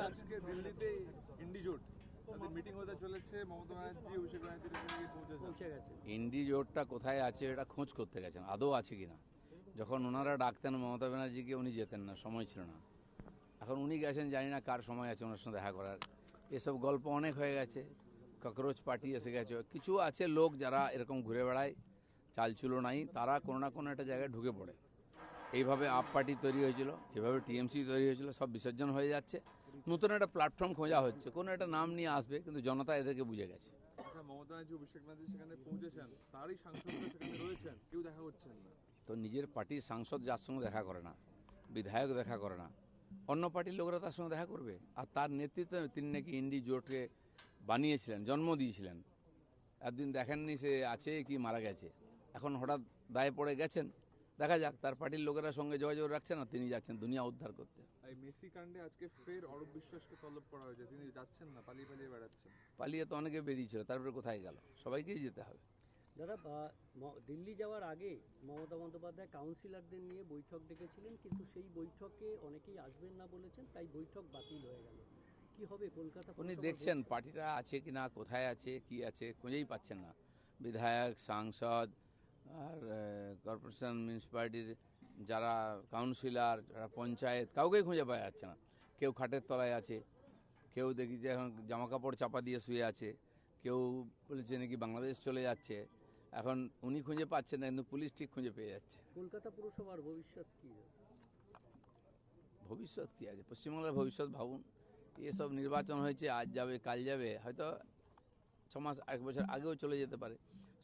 আজকে দিল্লিতে ইন্ডি জোট তাদের মিটিং হতে চলেছে, মমতা ব্যানার্জি অভিষেক ব্যানার্জি পৌঁছে গেছে। ইন্ডি জোটটা কোথায় আছে এটা খোঁজ করতে গেছেন, আদৌ আছে কিনা। যখন ওনারা ডাকতেন মমতা ব্যানার্জিকে উনি যেতেন না, সময় ছিল না। এখন উনি গেছেন, জানি না কার সময় আছে ওনার সঙ্গে দেখা করার। এসব গল্প অনেক হয়ে গেছে, ককরোচ পার্টি এসে গেছে। কিছু আছে লোক যারা এরকম ঘুরে বেড়ায়, চালচুলো নাই, তারা কোনো না কোনো একটা জায়গায় ঢুকে পড়ে। এইভাবে আপ পার্টি তৈরি হয়েছিল, এভাবে টিএমসি তৈরি হয়েছিল, সব বিসর্জন হয়ে যাচ্ছে। নতুন একটা প্ল্যাটফর্ম খোঁজা হচ্ছে, কোনো একটা নাম নিয়ে আসবে, কিন্তু জনতা এদেরকে বুঝে গেছে। মমতা ব্যানার্জি অভিষেক ব্যানার্জি সেখানে পৌঁছেছেন, তারই সাংসদরা সেখানে রয়েছেন, কেউ দেখা করছেন না। তো নিজের পার্টির সাংসদ যার সঙ্গে দেখা করে না, বিধায়ক দেখা করে না, অন্য পার্টির লোকরা তার সঙ্গে দেখা করবে। আর তার নেতৃত্বে তিনি নাকি ইন্ডি জোটকে বানিয়েছিলেন, জন্ম দিয়েছিলেন। একদিন দেখেননি সে আছে কি মারা গেছে, এখন হঠাৎ দায়ে পড়ে গেছেন। দেখা যাক, তার পার্টির লোকেরা সঙ্গে যোগাযোগ রাখছে না, তিনি যাচ্ছেন দুনিয়া উদ্ধার করতে। এই মেসি কাণ্ডে আজকে ফের অরূপ বিশ্বাসকে তলব করা হয়েছে, তিনি যাচ্ছেন না, পালিয়ে পালিয়ে বেড়াচ্ছেন। পালিয়ে তো অনেকে বেরিয়েছিল, তারপরে কোথায় গেল? সবাইকেই যেতে হবে। দাদা, দিল্লি যাওয়ার আগে মমতা বন্দ্যোপাধ্যায় কাউন্সিলরদের নিয়ে বৈঠক ডেকেছিলেন, কিন্তু সেই বৈঠকে অনেকেই আসবেন না বলেছেন, তাই বৈঠক বাতিল হয়ে গেল। কি হবে কলকাতা? উনি দেখছেন পার্টিটা আছে কি না, কোথায় আছে, কি আছে, খুঁজেই পাচ্ছেন না। বিধায়ক, সাংসদ আর কর্পোরেশন মিউনিসিপ্যালিটির যারা কাউন্সিলর, যারা পঞ্চায়েত, কাউকেই খুঁজে পাওয়া যাচ্ছে না। কেউ খাটের তলায় আছে, কেউ দেখি যে এখন জামা কাপড় চাপা দিয়ে শুয়ে আছে, কেউ বলেছে নাকি বাংলাদেশ চলে যাচ্ছে। এখন উনি খুঁজে পাচ্ছেন না, কিন্তু পুলিশ ঠিক খুঁজে পেয়ে যাচ্ছে। কলকাতা পুরসভার ভবিষ্যৎ কি? ভবিষ্যৎ কী আছে? পশ্চিমবাংলার ভবিষ্যৎ ভাবুন। এসব নির্বাচন হয়েছে, আজ যাবে কাল যাবে, হয়তো 6 মাস 1 বছর আগেও চলে যেতে পারে।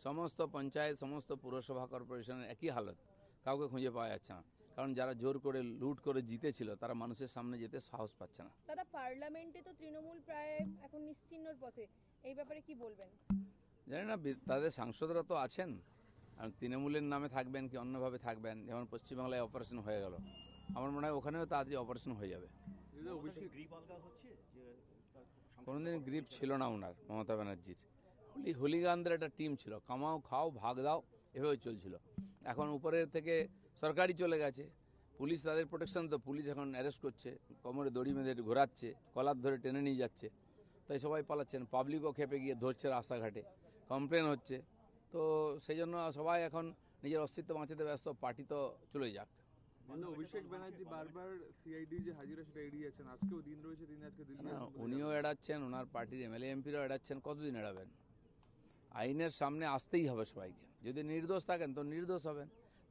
সমস্ত পঞ্চায়েত, সমস্ত পুরসভা, কর্পোরেশনের একই হালত, কাউকে খুঁজে পাওয়া যাচ্ছে না। কারণ যারা জোর করে লুট করে জিতেছিল, তারা মানুষের সামনে যেতে সাহস পাচ্ছে না। দাদা, পার্লামেন্টে তো তৃণমূল প্রায় এখন নিশ্চিহ্নর পথে, এই ব্যাপারে কি বলবেন? জানি না, তাদের সাংসদরা তো আছেন, আর তৃণমূলের নামে থাকবেন কি অন্যভাবে থাকবেন। যেমন পশ্চিমবাংলায় অপারেশন হয়ে গেল, আমার মনে হয় ওখানেও তাড়াতাড়ি অপারেশন হয়ে যাবে। কোনোদিন গ্রিপ ছিল না ওনার, মমতা ব্যানার্জির। হুলিগানদের একটা টিম ছিল, কামাও খাও ভাগ দাও, এভাবে চলছিল। এখন উপরের থেকে সরকারি চলে গেছে, পুলিশ তাদের প্রোটেকশন, তো পুলিশ এখন অ্যারেস্ট করছে, কোমরে দড়ি বেঁধে ঘোরাচ্ছে, কলার ধরে টেনে নিয়ে যাচ্ছে। তাই সবাই পালাচ্ছেন, পাবলিকও খেপে গিয়ে ধরছে রাস্তাঘাটে, কমপ্লেন হচ্ছে। তো সেই জন্য সবাই এখন নিজের অস্তিত্ব বাঁচাতে ব্যস্ত, পার্টি তো চলেই যাক। অভিষেক ব্যানার্জি বারবার সিআইডি যে হাজিরা সেটা এড়িয়ে যাচ্ছেন, আজকেও দিন রয়েছে, তিনি আজকে দিল্লি। উনিও এড়াচ্ছেন, ওনার পার্টির এমএলএ এমপিরাও এড়াচ্ছেন। কতদিন এড়াবেন? আইনের সামনে আসতেই হবে সবাইকে। যদি নির্দোষ থাকেন তো নির্দোষ হবেন,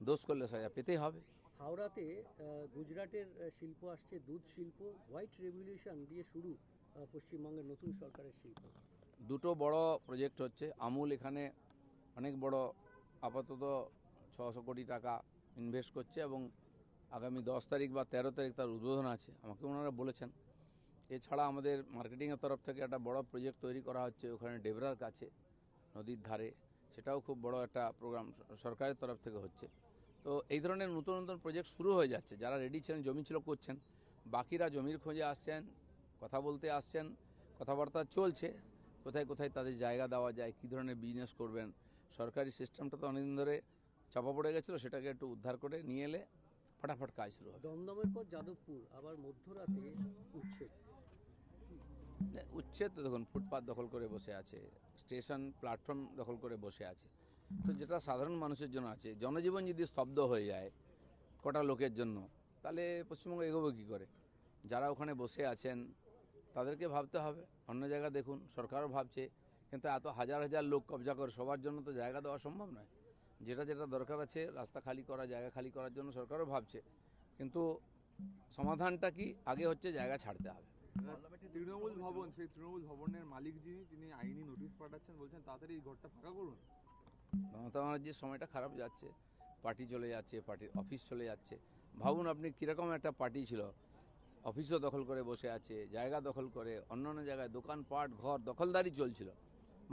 দোষ করলে সাজা পেতেই হবে। হাওড়াতে গুজরাটের শিল্প আসছে, দুধ শিল্প, হোয়াইট রেভলিউশন দিয়ে শুরু পশ্চিমবঙ্গের নতুন সরকারের শিল্প। দুটো বড় প্রজেক্ট হচ্ছে। আমুল এখানে অনেক বড়, আপাতত 600 কোটি টাকা ইনভেস্ট করছে, এবং আগামী 10 তারিখ বা 13 তারিখ তার উদ্বোধন আছে, আমাকে ওনারা বলেছেন। এছাড়া আমাদের মার্কেটিংয়ের তরফ থেকে একটা বড় প্রজেক্ট তৈরি করা হচ্ছে ওখানে ডেবরার কাছে, নদীর ধারে। সেটাও খুব বড় একটা প্রোগ্রাম সরকারের তরফ থেকে হচ্ছে। তো এই ধরনের নতুন নতুন প্রজেক্ট শুরু হয়ে যাচ্ছে। যারা রেডি ছিলেন, জমি ছিল, করছেন। বাকিরা জমির খোঁজে আসছেন, কথা বলতে আসছেন, কথাবার্তা চলছে, কোথায় কোথায় তাদের জায়গা দেওয়া যায়, কী ধরনের বিজনেস করবেন। সরকারি সিস্টেমটা তো অনেকদিন ধরে চাপা পড়ে গেছিলো, সেটাকে একটু উদ্ধার করে নিয়ে এলে ফটাফট কাজ শুরু হবে। দমদমের পর যাদবপুর, আবার মধ্যরাতে উচ্ছেদ। উচ্ছেদ তো দেখুন, ফুটপাত দখল করে বসে আছে, স্টেশন প্ল্যাটফর্ম দখল করে বসে আছে। তো যেটা সাধারণ মানুষের জন্য আছে, জনজীবন যদি স্তব্ধ হয়ে যায় কটা লোকের জন্য, তাহলে পশ্চিমবঙ্গ এগোবে কী করে? যারা ওখানে বসে আছেন তাদেরকে ভাবতে হবে, অন্য জায়গা দেখুন। সরকারও ভাবছে, কিন্তু এত হাজার হাজার লোক কবজা করে সবার জন্য তো জায়গা দেওয়া সম্ভব নয়। যেটা যেটা দরকার আছে, রাস্তা খালি করা, জায়গা খালি করার জন্য সরকারও ভাবছে, কিন্তু সমাধানটা কি? আগে হচ্ছে জায়গা ছাড়তে হবে। তৃণমূল ভবন, সেই তৃণমূল ভবনের মালিক তিনি আইনি নোটিশ পাঠাচ্ছেন, বলছেন তাড়াতাড়ি এই ঘরটা ফাঁকা করুন। মমতা ব্যানার্জির সময়টা খারাপ যাচ্ছে, পার্টি চলে যাচ্ছে, পার্টির অফিস চলে যাচ্ছে। ভাবুন আপনি কীরকম একটা পার্টি ছিল, অফিসও দখল করে বসে আছে, জায়গা দখল করে, অন্য অন্য জায়গায় দোকানপাট, ঘর দখলদারি চলছিল।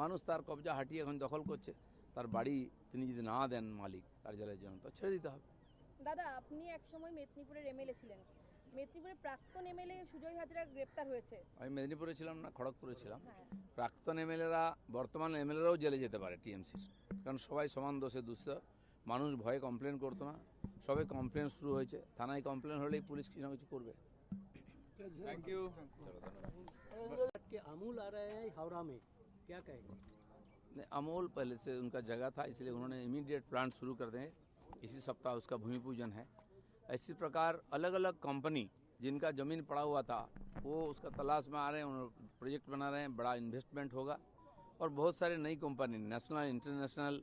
মানুষ তার কবজা হাঁটিয়ে এখন দখল করছে। তার বাড়ি তিনি যদি না দেন মালিক কার্যালয়ের জন্য, তো ছেড়ে দিতে হবে। দাদা, আপনি একসময় মেদিনীপুরের এমএলএ ছিলেন। মেদিনীপুরের প্রাক্তন এমএলএ সুজয় হাজরা গ্রেপ্তার হয়েছে। আমি মেদিনীপুরে ছিলাম না, খড়গপুরে ছিলাম। প্রাক্তন এমএলএরা, বর্তমান এমএলএরাও জেলে যেতে পারে টিএমসির, কারণ সবাই সমান দোষে দুষ্ট। মানুষ ভয়ে কমপ্লেন করতো না, সবে কমপ্লেন শুরু হয়েছে, থানায় কমপ্লেন হলেই পুলিশ কিছু না কিছু করবে। Thank you. कि अमूल आ रहे हैं हावड़ा में, क्या कहेंगे? अमूल पहले से उनका जगह था, इसलिए उन्होंने इमीडिएट प्लांट शुरू कर दें। इसी सप्ताह उसका भूमि पूजन है। इसी प्रकार अलग अलग कंपनी जिनका ज़मीन पड़ा हुआ था वो उसका तलाश में आ रहे हैं, उन्होंने प्रोजेक्ट बना रहे हैं, बड़ा इन्वेस्टमेंट होगा। और बहुत सारे नई कंपनी नेशनल इंटरनेशनल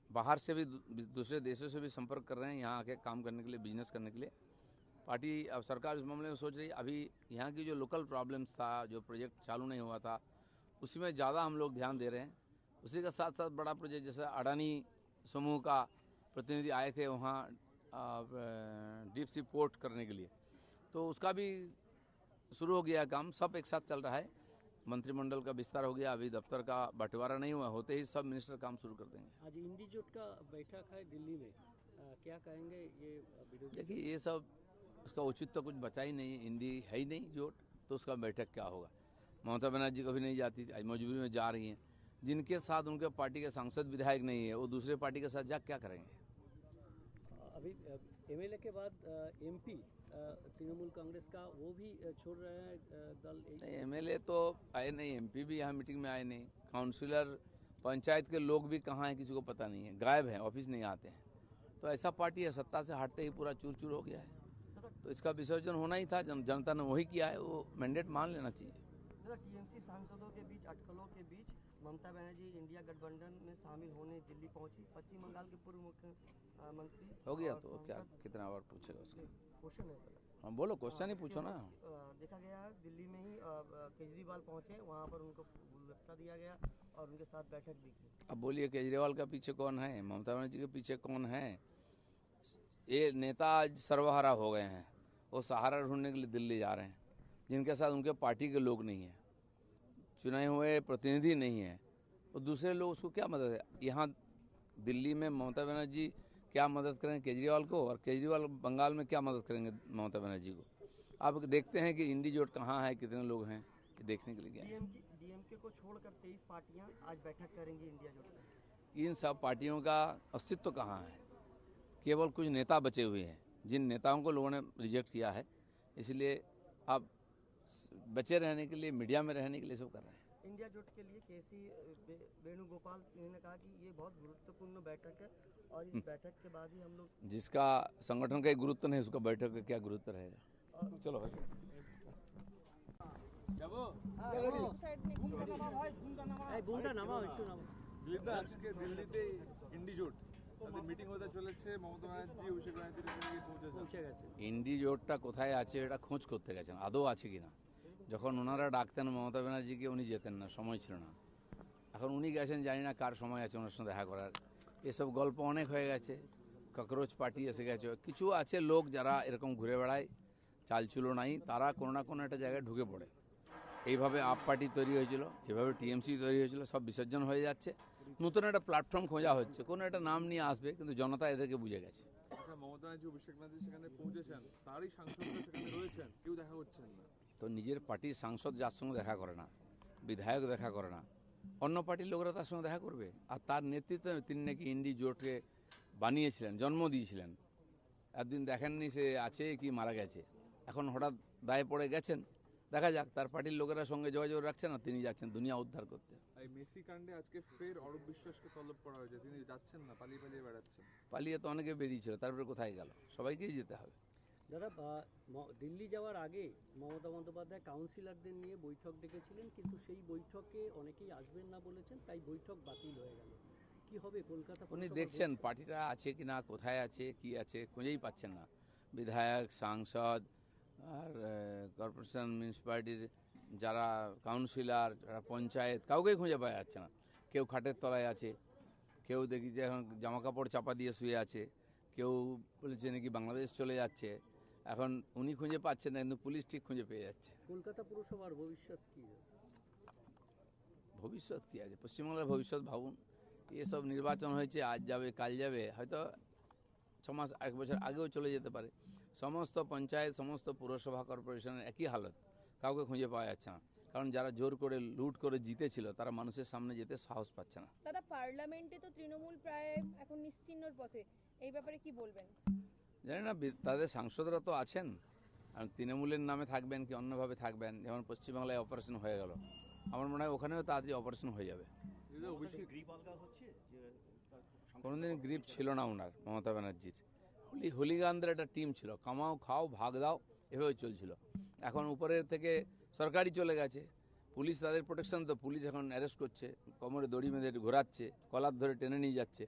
बाहर से भी दूसरे देशों से भी संपर्क कर रहे हैं यहाँ आके काम करने के लिए, बिजनेस करने के लिए। पार्टी अब सरकार इस मामले में सोच रही है। अभी यहाँ की जो लोकल प्रॉब्लम्स था, जो प्रोजेक्ट चालू नहीं हुआ था, उसी में ज़्यादा हम लोग ध्यान दे रहे हैं। उसी के साथ साथ बड़ा प्रोजेक्ट जैसे अडानी समूह का प्रतिनिधि आए थे वहाँ डीप सी पोर्ट करने के लिए, तो उसका भी शुरू हो गया काम। सब एक साथ चल रहा है। मंत्रिमंडल का विस्तार हो गया, अभी दफ्तर का बंटवारा नहीं हुआ, होते ही सब मिनिस्टर काम शुरू कर देंगे। आज इंडीजोट का बैठक है दिल्ली में, क्या कहेंगे ये विरोधी? देखिए ये सब उसका उचित तो कुछ बचा ही नहीं, इंडी है ही नहीं जोट, तो उसका बैठक क्या होगा। ममता बनर्जी कभी नहीं जाती थी, आज मजबूरी में जा रही हैं। जिनके साथ उनके पार्टी के सांसद विधायक नहीं है वो दूसरे पार्टी के साथ जा क्या करेंगे। अभी एमएलए के बाद एमपी तृणमूल कांग्रेस का वो भी छोड़ रहे हैं दल। एमएलए तो आए नहीं, एमपी भी यहाँ मीटिंग में आए नहीं, काउंसिलर पंचायत के लोग भी कहाँ हैं किसी को पता नहीं है, गायब हैं, ऑफिस नहीं आते हैं। तो ऐसा पार्टी है, सत्ता से हटते ही पूरा चूर चूर हो गया है। तो इसका विसर्जन होना ही था, जनता ने वही किया है, वो मैंडेट मान लेना चाहिए। टीएमसी सांसदों के बीच अटकलों के बीच ममता बनर्जी इंडिया गठबंधन में शामिल होने दिल्ली पहुंची। पश्चिम बंगाल के पूर्व मुख्यमंत्री हो गया तो क्या, कितना बार पूछेगा उसका। क्वेश्चन है हाँ बोलो, क्वेश्चन ही पूछो ना। देखा गया है दिल्ली में ही केजरीवाल पहुंचे, वहां पर उनको गुलदस्ता दिया गया और उनके साथ बैठक भी की। अब बोलिए केजरीवाल का पीछे कौन है, ममता बनर्जी के पीछे कौन है। ये नेता आज सर्वहारा हो गए हैं, वो सहारा ढूंढने के लिए दिल्ली जा रहे हैं, जिनके साथ उनके पार्टी के लोग नहीं हैं, चुने हुए प्रतिनिधि नहीं है, और दूसरे लोग उसको क्या मदद है। यहाँ दिल्ली में ममता बनर्जी क्या मदद करेंगे केजरीवाल को, और केजरीवाल बंगाल में क्या मदद करेंगे ममता बनर्जी को। आप देखते हैं कि इंडीजोट कहाँ है, कितने लोग हैं, ये देखने के लिए गए। डीएमके को छोड़कर 23 पार्टियां आज बैठक करेंगी इंडिया जोट में। इन सब पार्टियों का अस्तित्व कहाँ है, केवल कुछ नेता बचे हुए हैं, जिन नेताओं को लोगों ने रिजेक्ट किया है। इसलिए अब बचे रहने के लिए, मीडिया में रहने के लिए सब कर रहे हैं। इंडिया जोट के लिए केसी वेणुगोपाल ने कहा कि ये बहुत गुरुत्वपूर्ण बैठक है और इस बैठक के बाद ही हम लोग, जिसका संगठन का गुरुत्व नहीं उसका बैठक का क्या गुरुत्व रहेगा। चलो भाई বুমটা নামাও একটু নামাও। দিল্লিতে আজকে দিল্লিতে ইন্ডিজোট তাদের মিটিং হতে চলেছে, মমতা ব্যানার্জি অভিষেক ব্যানার্জির এখানে গিয়ে পৌঁছেছেন। পৌঁছে গেছে। ইন্ডিজোটটা কোথায় আছে এটা খোঁজ করতে গেছেন, আদৌ আছে কিনা। যখন ওনারা ডাকতেন মমতা ব্যানার্জিকে উনি যেতেন না, সময় ছিল না। এখন উনি গেছেন, জানি না কার সময় আছে ওনার সঙ্গে দেখা করার। এসব গল্প অনেক হয়ে গেছে, ককরোচ পার্টি এসে গেছে। কিছু আছে লোক যারা এরকম ঘুরে বেড়ায়, চালচুলো নাই, তারা কোনো না কোনো একটা জায়গায় ঢুকে পড়ে। এইভাবে আপ পার্টি তৈরি হয়েছিল, এভাবে টিএমসি তৈরি হয়েছিল, সব বিসর্জন হয়ে যাচ্ছে। নতুন একটা প্ল্যাটফর্ম খোঁজা হচ্ছে, কোনো একটা নাম নিয়ে আসবে, কিন্তু জনতা এদেরকে বুঝে গেছে। আচ্ছা, মমতা ব্যানার্জি অভিষেক ব্যানার্জি সেখানে পৌঁছেছেন, তারই সাংসদরা সেখানে রয়েছেন, কেউ দেখা করছেন না। তো নিজের পার্টির সাংসদ যার সঙ্গে দেখা করে না, বিধায়ক দেখা করে না, অন্য পার্টির লোকেরা তার সঙ্গে দেখা করবে। আর তার নেতৃত্বে তিনি নাকি ইন্ডি জোটকে বানিয়েছিলেন, জন্ম দিয়েছিলেন। একদিন দেখেননি সে আছে কি মারা গেছে, এখন হঠাৎ দায়ে পড়ে গেছেন। দেখা যাক, তার পার্টির লোকেরা সঙ্গে যোগাযোগ রাখছে না, তিনি যাচ্ছেন দুনিয়া উদ্ধার করতে। এই মেসি কাণ্ডে আজকে ফের অরূপ বিশ্বাসকে তলব করা হয়েছে, তিনি যাচ্ছেন না, পালিয়ে পালিয়ে বেড়াচ্ছেন। পালিয়ে তো অনেকে বেরিয়েছিল, তারপরে কোথায় গেল, সবাইকেই যেতে হবে। দাদা দিল্লি যাওয়ার আগে মমতা বন্দ্যোপাধ্যায় কাউন্সিলরদের নিয়ে বৈঠক ডেকেছিলেন, কিন্তু সেই বৈঠকে অনেকেই আসবেন না বলেছেন, তাই বৈঠক বাতিল হয়ে গেল। কি হবে কলকাতা? উনি দেখছেন পার্টিটা আছে কি না, কোথায় আছে, কি আছে, খুঁজেই পাচ্ছেন না। বিধায়ক, সাংসদ আর কর্পোরেশন মিউনিসিপ্যালিটির যারা কাউন্সিলর, যারা পঞ্চায়েত, কাউকেই খুঁজে পাওয়া যাচ্ছে না। কেউ খাটের তলায় আছে, কেউ দেখি যে এখন জামা কাপড় চাপা দিয়ে শুয়ে আছে, কেউ বলেছে নাকি বাংলাদেশ চলে যাচ্ছে। এখন উনি খুঁজে পাচ্ছেন না, কিন্তু পুলিশ ঠিক খুঁজে পেয়ে যাচ্ছে। কলকাতা পুরসভার ভবিষ্যৎ কি? ভবিষ্যৎ কী আছে, পশ্চিমবাংলার ভবিষ্যৎ ভাবুন। এসব নির্বাচন হয়েছে, আজ যাবে কাল যাবে, হয়তো 6 মাস 1 বছর আগেও চলে যেতে পারে। সমস্ত পঞ্চায়েত, সমস্ত পুরসভা, কর্পোরেশনের একই হালত, কাউকে খুঁজে পাওয়া যাচ্ছে না। কারণ যারা জোর করে লুট করে জিতেছিল তারা মানুষের সামনে যেতে সাহস পাচ্ছে না। দাদা পার্লামেন্টে তো তৃণমূল প্রায় এখন নিশ্চিহ্নর পথে, এই ব্যাপারে কি বলবেন? জানি না তাদের সাংসদরা তো আছেন, আর তৃণমূলের নামে থাকবেন কি অন্যভাবে থাকবেন, যেমন পশ্চিমবাংলায় অপারেশন হয়ে গেল, আমার মনে হয় ওখানেও তাড়াতাড়ি অপারেশন হয়ে যাবে। কোনোদিন গ্রিপ ছিল না ওনার, মমতা ব্যানার্জির। হুলিগানদের একটা টিম ছিল, কামাও খাও ভাগ দাও এভাবে চলছিল। এখন উপরের থেকে সরকারি চলে গেছে, পুলিশ তাদের প্রোটেকশন, তো পুলিশ এখন অ্যারেস্ট করছে, কোমরে দড়ি বেঁধে ঘোরাচ্ছে, কলার ধরে টেনে নিয়ে যাচ্ছে,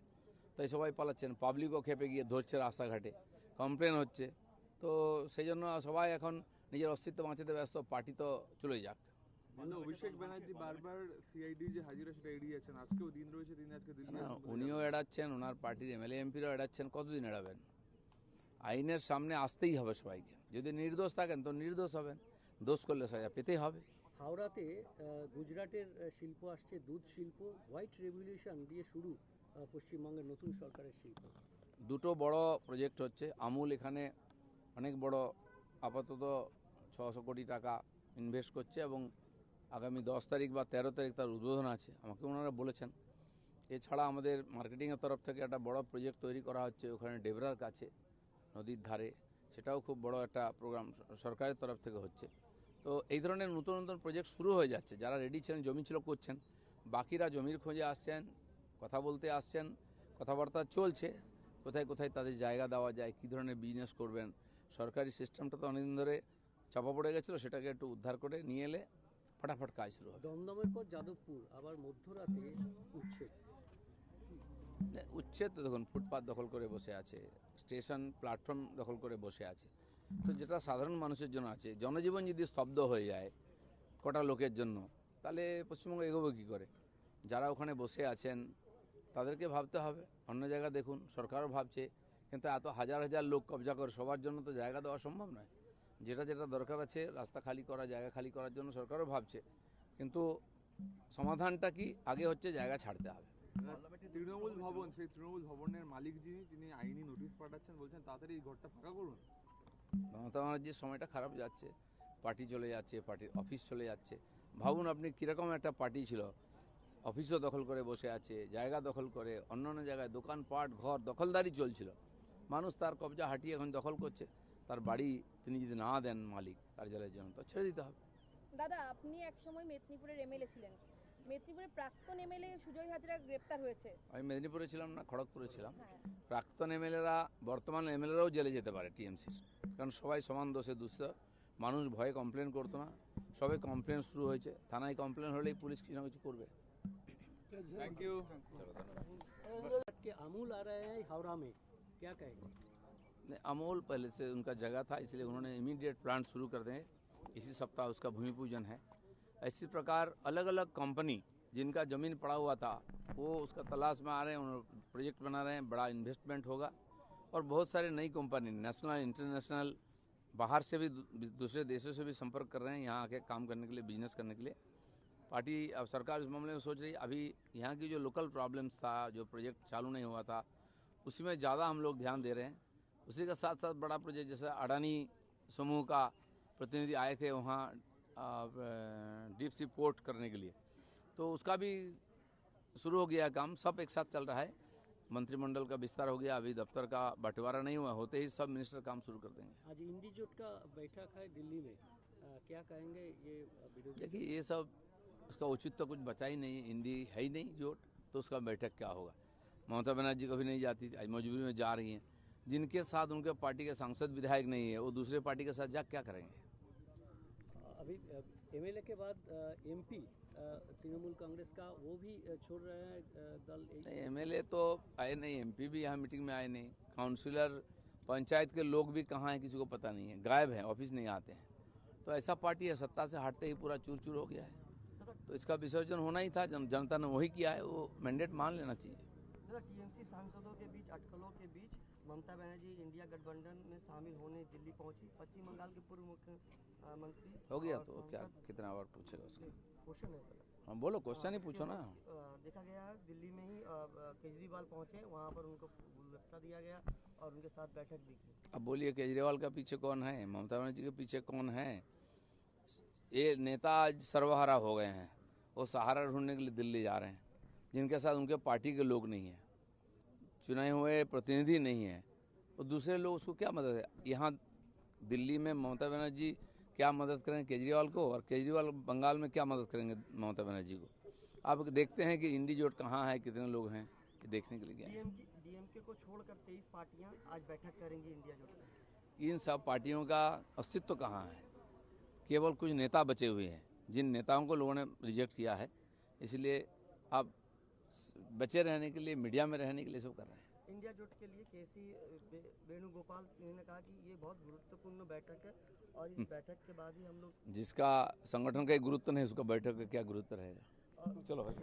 তাই সবাই পালাচ্ছেন। পাবলিকও খেপে গিয়ে ধরছে রাস্তাঘাটে, কমপ্লেন হচ্ছে। তো সেই জন্য সবাই এখন নিজের অস্তিত্ব বাঁচাতে ব্যস্ত, পার্টি তো চলে যাক। কিন্তু অভিষেক ব্যানার্জি বারবার সিআইডি যে হাজিরা সেটা এড়িয়ে যাচ্ছেন, আজকেও দিন রয়েছে, তিনি আজকে দিল্লি না, আসবেন বলে উনিও এড়াচ্ছেন, ওনার পার্টির এমএলএ এমপিরাও এড়াচ্ছেন, কতদিন এড়াবেন? আইনের সামনে আসতেই হবে সবাইকে। যদি নির্দোষ থাকেন তো নির্দোষ হবেন, দোষ করলে সাজা পেতেই হবে। হাওড়াতে গুজরাটের শিল্প আসছে, দুধ শিল্প, হোয়াইট রেভলিউশন দিয়ে শুরু পশ্চিমবঙ্গের নতুন সরকারের শিল্প। দুটো বড় প্রজেক্ট হচ্ছে। আমুল এখানে অনেক বড়, আপাতত 600 কোটি টাকা ইনভেস্ট করছে এবং আগামী 10 তারিখ বা 13 তারিখ তার উদ্বোধন আছে, আমাকে ওনারা বলেছেন। এছাড়া আমাদের মার্কেটিংয়ের তরফ থেকে একটা বড় প্রজেক্ট তৈরি করা হচ্ছে ওখানে ডেবরার কাছে, নদীর ধারে, সেটাও খুব বড় একটা প্রোগ্রাম সরকারের তরফ থেকে হচ্ছে। তো এই ধরনের নতুন নতুন প্রজেক্ট শুরু হয়ে যাচ্ছে। যারা রেডি ছিলেন, জমি ছিল, করছেন, বাকিরা জমির খোঁজে আসছেন, কথা বলতে আসছেন, কথাবার্তা চলছে, কোথায় কোথায় তাদের জায়গা দেওয়া যায়, কী ধরনের বিজনেস করবেন। সরকারি সিস্টেমটা তো অনেকদিন ধরে চাপা পড়ে গেছিলো, সেটাকে একটু উদ্ধার করে নিয়ে এলে ফটাফট কাজ শুরু হবে। দমদমের পর যাদবপুর, আবার মধ্যরাতে উচ্ছেদ। উচ্ছেদ তো দেখুন, ফুটপাত দখল করে বসে আছে, স্টেশন প্ল্যাটফর্ম দখল করে বসে আছে, তো যেটা সাধারণ মানুষের জন্য আছে। জনজীবন যদি স্তব্ধ হয়ে যায় কটা লোকের জন্য, তাহলে পশ্চিমবঙ্গ এগোবে কী করে? যারা ওখানে বসে আছেন তাদেরকে ভাবতে হবে, অন্য জায়গা দেখুন। সরকারও ভাবছে, কিন্তু এত হাজার হাজার লোক কবজা করে সবার জন্য তো জায়গা দেওয়া সম্ভব নয়। যেটা যেটা দরকার আছে, রাস্তা খালি করা, জায়গা খালি করার জন্য সরকারও ভাবছে, কিন্তু সমাধানটা কি? আগে হচ্ছে জায়গা ছাড়তে হবে। তৃণমূল ভবন, সেই তৃণমূল ভবনের মালিক যিনি, তিনি আইনি নোটিশ পাঠাচ্ছেন, বলছেন তাড়াতাড়ি এই ঘরটা ফাঁকা করুন। মমতা ব্যানার্জির সময়টা খারাপ যাচ্ছে, পার্টি চলে যাচ্ছে, পার্টির অফিস চলে যাচ্ছে। ভাবুন আপনি কীরকম একটা পার্টি ছিল, অফিসও দখল করে বসে আছে, জায়গা দখল করে, অন্য অন্য জায়গায় দোকানপাট ঘর দখলদারি চলছিল। মানুষ তার কবজা হাঁটিয়ে এখন দখল করছে, তার বাড়ি তিনি যদি না দেন মালিক কার্যালয়ের জন্য, তো ছেড়ে দিতে হবে। দাদা, আপনি একসময় মেদিনীপুরের এমএলএ ছিলেন। মেদিনীপুরের প্রাক্তন এমএলএ সুজয় হাজরা গ্রেপ্তার হয়েছে। আমি মেদিনীপুরে ছিলাম না, খড়গপুরে ছিলাম। হ্যাঁ, প্রাক্তন এমএলএরা, বর্তমান এমএলএরাও জেলে যেতে পারে টিএমসির, কারণ সবাই সমান দোষে দুষ্ট। মানুষ ভয়ে কমপ্লেন করতো না, সবে কমপ্লেন শুরু হয়েছে। থানায় কমপ্লেন হলেই পুলিশ কিছু না কিছু করবে। Thank you. के अमूल आ रहे हैं हावड़ा में, क्या कहेंगे? नहीं, अमूल पहले से उनका जगह था, इसलिए उन्होंने इमीडिएट प्लांट शुरू कर दें। इसी सप्ताह उसका भूमि पूजन है। इसी प्रकार अलग अलग कंपनी जिनका ज़मीन पड़ा हुआ था, वो उसका तलाश में आ रहे हैं, उन्होंने प्रोजेक्ट बना रहे हैं, बड़ा इन्वेस्टमेंट होगा। और बहुत सारे नई कंपनी, नेशनल इंटरनेशनल, बाहर से भी, दूसरे देशों से भी संपर्क कर रहे हैं यहाँ आके काम करने के लिए, बिजनेस करने के लिए। पार्टी अब सरकार इस मामले में सोच रही है। अभी यहाँ की जो लोकल प्रॉब्लम्स था, जो प्रोजेक्ट चालू नहीं हुआ था, उसी में ज़्यादा हम लोग ध्यान दे रहे हैं। उसी के साथ साथ बड़ा प्रोजेक्ट, जैसे अडानी समूह का प्रतिनिधि आए थे वहाँ डीप सी पोर्ट करने के लिए, तो उसका भी शुरू हो गया काम, सब एक साथ चल रहा है। मंत्रिमंडल का विस्तार हो गया, अभी दफ्तर का बंटवारा नहीं हुआ, होते ही सब मिनिस्टर काम शुरू कर देंगे। आज इंडीजोट का बैठक है दिल्ली में, क्या कहेंगे ये विरोधी? देखिए, ये सब उसका उचित तो कुछ बचा ही नहीं, इंडी है ही नहीं जोट, तो उसका बैठक क्या होगा? ममता बनर्जी कभी नहीं जाती थी, आज मजबूरी में जा रही हैं। जिनके साथ उनके पार्टी के सांसद विधायक नहीं है, वो दूसरे पार्टी के साथ जा क्या करेंगे? अभी एमएलए के बाद एमपी तृणमूल कांग्रेस का वो भी छोड़ रहे हैं दल। नहीं, एमएलए तो आए नहीं, एमपी भी यहाँ मीटिंग में आए नहीं, काउंसिलर, पंचायत के लोग भी कहाँ हैं किसी को पता नहीं है, गायब हैं, ऑफिस नहीं आते हैं। तो ऐसा पार्टी है, सत्ता से हटते ही पूरा चूर चूर हो गया है। तो इसका विसर्जन होना ही था, जनता ने वही किया है, वो मैंडेट मान लेना चाहिए। टीएमसी सांसदों के बीच अटकलों के बीच ममता बनर्जी इंडिया गठबंधन में शामिल होने दिल्ली पहुंची। पश्चिम बंगाल के पूर्व मुख्यमंत्री हो गया तो क्या, कितना बार पूछेगा उसका? क्वेश्चन है हाँ बोलो, क्वेश्चन ही पूछो ना। देखा गया है दिल्ली में ही केजरीवाल पहुंचे, वहां पर उनको गुलदस्ता दिया गया और उनके साथ बैठक भी की। अब बोलिए, केजरीवाल का पीछे कौन है, ममता बनर्जी के पीछे कौन है? ये नेता आज सर्वहारा हो गए हैं, वो सहारा ढूंढने के लिए दिल्ली जा रहे हैं, जिनके साथ उनके पार्टी के लोग नहीं हैं, चुने हुए प्रतिनिधि नहीं है, और दूसरे लोग उसको क्या मदद है। यहाँ दिल्ली में ममता बनर्जी क्या मदद करेंगे केजरीवाल को, और केजरीवाल बंगाल में क्या मदद करेंगे ममता बनर्जी को। आप देखते हैं कि इंडी जोट कहाँ है, कितने लोग हैं, ये देखने के लिए गए हैं। डीएमके को छोड़कर 23 पार्टियां आज बैठक करेंगी इंडिया जोट में। इन सब पार्टियों का अस्तित्व कहाँ है, केवल कुछ नेता बचे हुए हैं, जिन नेताओं को लोगों ने रिजेक्ट किया है। इसलिए अब बचे रहने के लिए, मीडिया में रहने के लिए सब कर रहे हैं। इंडिया जोट के लिए केसी वेणुगोपाल ने कहा कि ये बहुत गुरुत्वपूर्ण बैठक है और इस बैठक के बाद ही हम लोग जिसका संगठन का एक गुरुत्व नहीं, उसका बैठक का क्या गुरुत्व रहेगा। चलो भाई।